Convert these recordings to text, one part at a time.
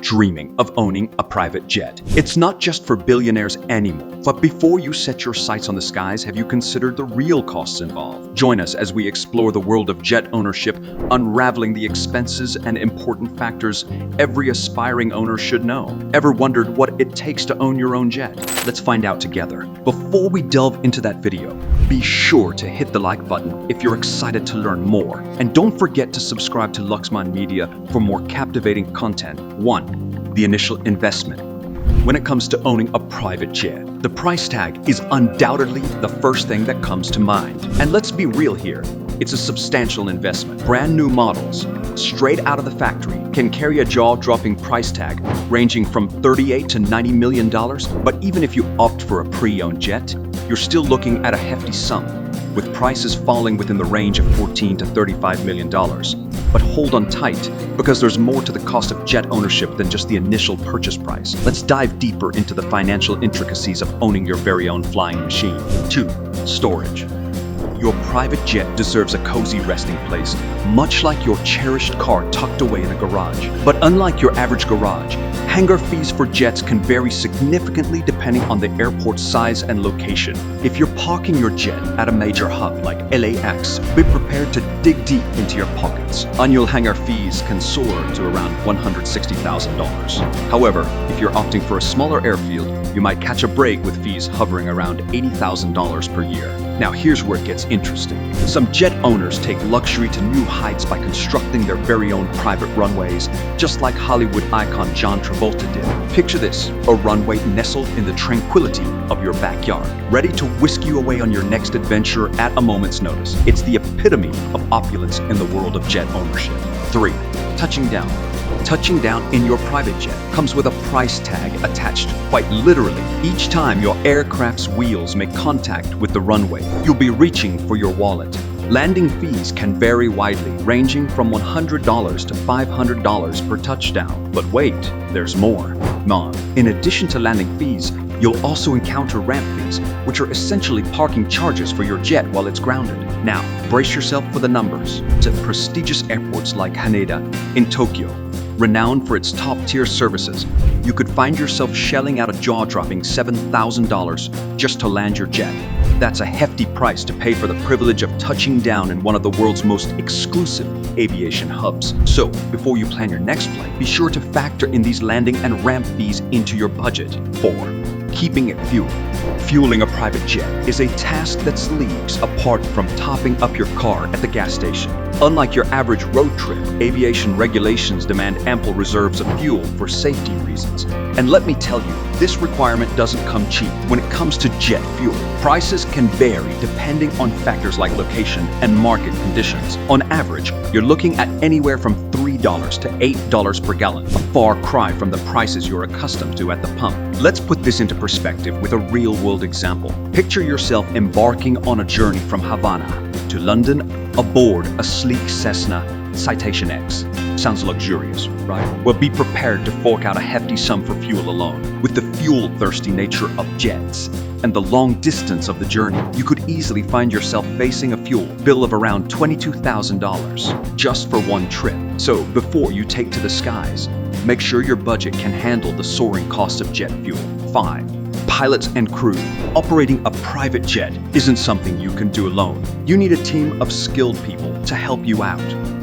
dreaming of owning a private jet. It's not just for billionaires anymore. But before you set your sights on the skies, have you considered the real costs involved? Join us as we explore the world of jet ownership, unraveling the expenses and important factors every aspiring owner should know. Ever wondered what it takes to own your own jet? Let's find out together. Before we delve into that video, be sure to hit the like button if you're excited to learn more. And don't forget to subscribe to Luxman Media for more captivating content. 1. The initial investment. When it comes to owning a private jet, the price tag is undoubtedly the first thing that comes to mind. And let's be real here, it's a substantial investment. Brand new models, straight out of the factory, can carry a jaw-dropping price tag ranging from $38 to $90 million. But even if you opt for a pre-owned jet, you're still looking at a hefty sum, with prices falling within the range of $14 to $35 million. But hold on tight, because there's more to the cost of jet ownership than just the initial purchase price. Let's dive deeper into the financial intricacies of owning your very own flying machine. 2. Storage. Your private jet deserves a cozy resting place, much like your cherished car tucked away in a garage. But unlike your average garage, hangar fees for jets can vary significantly depending on the airport's size and location. If you're parking your jet at a major hub like LAX, be prepared to dig deep into your pockets. Annual hangar fees can soar to around $160,000. However, if you're opting for a smaller airfield, you might catch a break with fees hovering around $80,000 per year. Now here's where it gets interesting. Some jet owners take luxury to new heights by constructing their very own private runways, just like Hollywood icon John Travolta did. Picture this, a runway nestled in the tranquility of your backyard, ready to whisk you away on your next adventure at a moment's notice. It's the epitome of opulence in the world of jet ownership. 3. Touching down. Touching down in your private jet comes with a price tag attached quite literally. Each time your aircraft's wheels make contact with the runway, you'll be reaching for your wallet. Landing fees can vary widely, ranging from $100 to $500 per touchdown. But wait, there's more. In addition to landing fees, you'll also encounter ramp fees, which are essentially parking charges for your jet while it's grounded. Now, brace yourself for the numbers. To prestigious airports like Haneda in Tokyo, renowned for its top-tier services, you could find yourself shelling out a jaw-dropping $7,000 just to land your jet. That's a hefty price to pay for the privilege of touching down in one of the world's most exclusive aviation hubs. So, before you plan your next flight, be sure to factor in these landing and ramp fees into your budget. 4. Keeping it fueled. Fueling a private jet is a task that's leagues apart from topping up your car at the gas station. Unlike your average road trip, aviation regulations demand ample reserves of fuel for safety reasons. And let me tell you, this requirement doesn't come cheap when it comes to jet fuel. Prices can vary depending on factors like location and market conditions. On average, you're looking at anywhere from $3 to $8 per gallon, a far cry from the prices you're accustomed to at the pump. Let's put this into perspective with a real-world example. Picture yourself embarking on a journey from Havana to London aboard a sleek Cessna Citation X. Sounds luxurious, right? Well, be prepared to fork out a hefty sum for fuel alone. With the fuel-thirsty nature of jets and the long distance of the journey, you could easily find yourself facing a fuel bill of around $22,000 just for one trip. So before you take to the skies, make sure your budget can handle the soaring cost of jet fuel. 5. Pilots and crew. Operating a private jet isn't something you can do alone. You need a team of skilled people to help you out.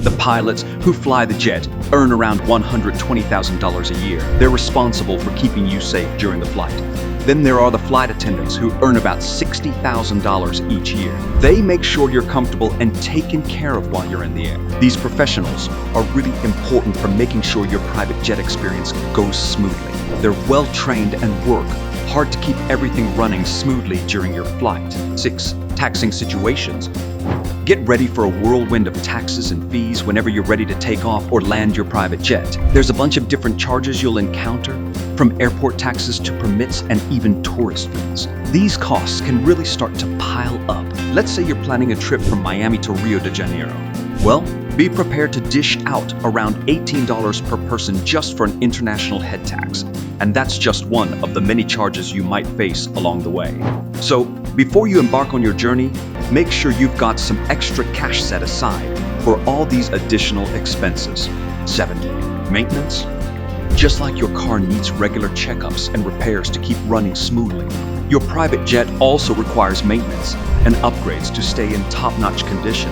The pilots who fly the jet earn around $120,000 a year. They're responsible for keeping you safe during the flight. Then there are the flight attendants who earn about $60,000 each year. They make sure you're comfortable and taken care of while you're in the air. These professionals are really important for making sure your private jet experience goes smoothly. They're well trained and work hard to keep everything running smoothly during your flight. 6. Taxing situations. Get ready for a whirlwind of taxes and fees whenever you're ready to take off or land your private jet. There's a bunch of different charges you'll encounter, from airport taxes to permits and even tourist fees. These costs can really start to pile up. Let's say you're planning a trip from Miami to Rio de Janeiro. Well, be prepared to dish out around $18 per person just for an international head tax. And that's just one of the many charges you might face along the way. So, before you embark on your journey, make sure you've got some extra cash set aside for all these additional expenses. 7. Maintenance. Just like your car needs regular checkups and repairs to keep running smoothly, your private jet also requires maintenance and upgrades to stay in top-notch condition.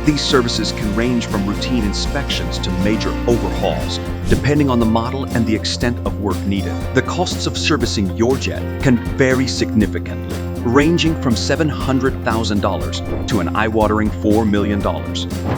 These services can range from routine inspections to major overhauls, depending on the model and the extent of work needed. The costs of servicing your jet can vary significantly, ranging from $700,000 to an eye-watering $4 million.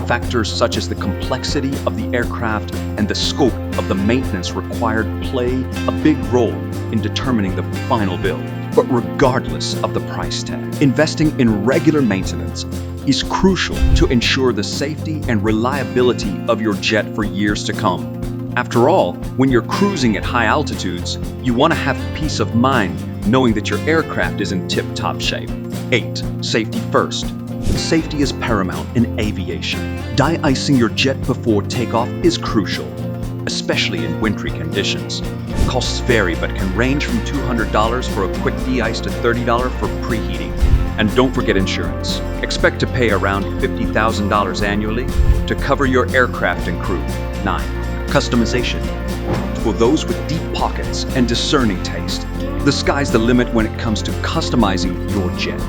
Factors such as the complexity of the aircraft and the scope of the maintenance required play a big role in determining the final bill. But regardless of the price tag, investing in regular maintenance is crucial to ensure the safety and reliability of your jet for years to come. After all, when you're cruising at high altitudes, you want to have peace of mind knowing that your aircraft is in tip-top shape. 8. Safety first. Safety is paramount in aviation. De-icing your jet before takeoff is crucial, especially in wintry conditions. Costs vary but can range from $200 for a quick de-ice to $30 for preheating. And don't forget insurance. Expect to pay around $50,000 annually to cover your aircraft and crew. 9. Customization. For those with deep pockets and discerning taste, the sky's the limit when it comes to customizing your jet.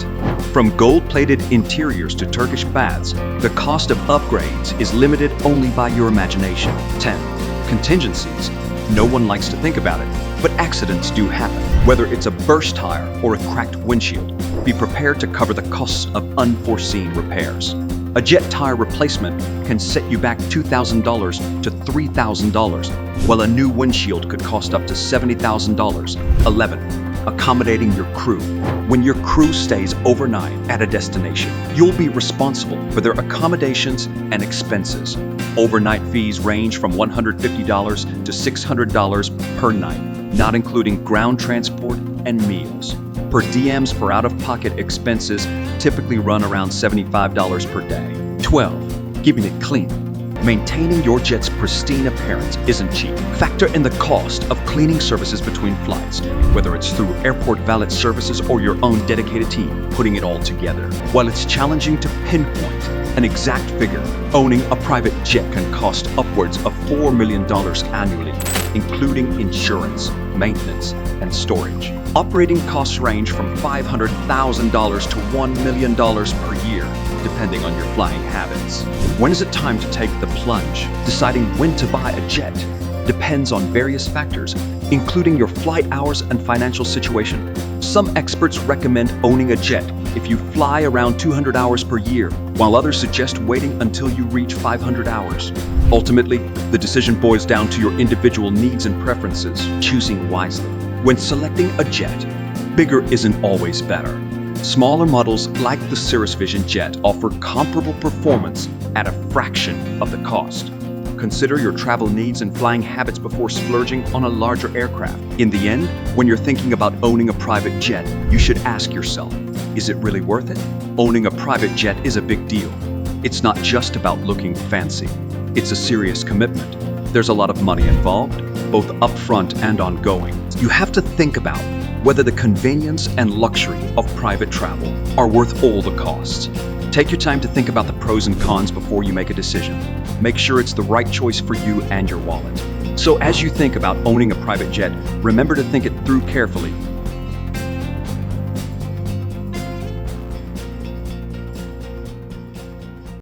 From gold-plated interiors to Turkish baths, the cost of upgrades is limited only by your imagination. 10. Contingencies. No one likes to think about it, but accidents do happen. Whether it's a burst tire or a cracked windshield, be prepared to cover the costs of unforeseen repairs. A jet tire replacement can set you back $2,000 to $3,000, while a new windshield could cost up to $70,000. 11. Accommodating your crew. When your crew stays overnight at a destination, you'll be responsible for their accommodations and expenses. Overnight fees range from $150 to $600 per night, not including ground transport and meals. Per diems for out-of-pocket expenses typically run around $75 per day. 12. Keeping it clean. Maintaining your jet's pristine appearance isn't cheap. Factor in the cost of cleaning services between flights, whether it's through airport valet services or your own dedicated team putting it all together. While it's challenging to pinpoint an exact figure, owning a private jet can cost upwards of $4 million annually, including insurance, maintenance, and storage. Operating costs range from $500,000 to $1 million per year, depending on your flying habits. When is it time to take the plunge? Deciding when to buy a jet depends on various factors, including your flight hours and financial situation. Some experts recommend owning a jet if you fly around 200 hours per year, while others suggest waiting until you reach 500 hours. Ultimately, the decision boils down to your individual needs and preferences, choosing wisely. When selecting a jet, bigger isn't always better. Smaller models like the Cirrus Vision jet offer comparable performance at a fraction of the cost. Consider your travel needs and flying habits before splurging on a larger aircraft. In the end, when you're thinking about owning a private jet, you should ask yourself, is it really worth it? Owning a private jet is a big deal. It's not just about looking fancy. It's a serious commitment. There's a lot of money involved, both upfront and ongoing. You have to think about whether the convenience and luxury of private travel are worth all the costs. Take your time to think about the pros and cons before you make a decision. Make sure it's the right choice for you and your wallet. So as you think about owning a private jet, remember to think it through carefully.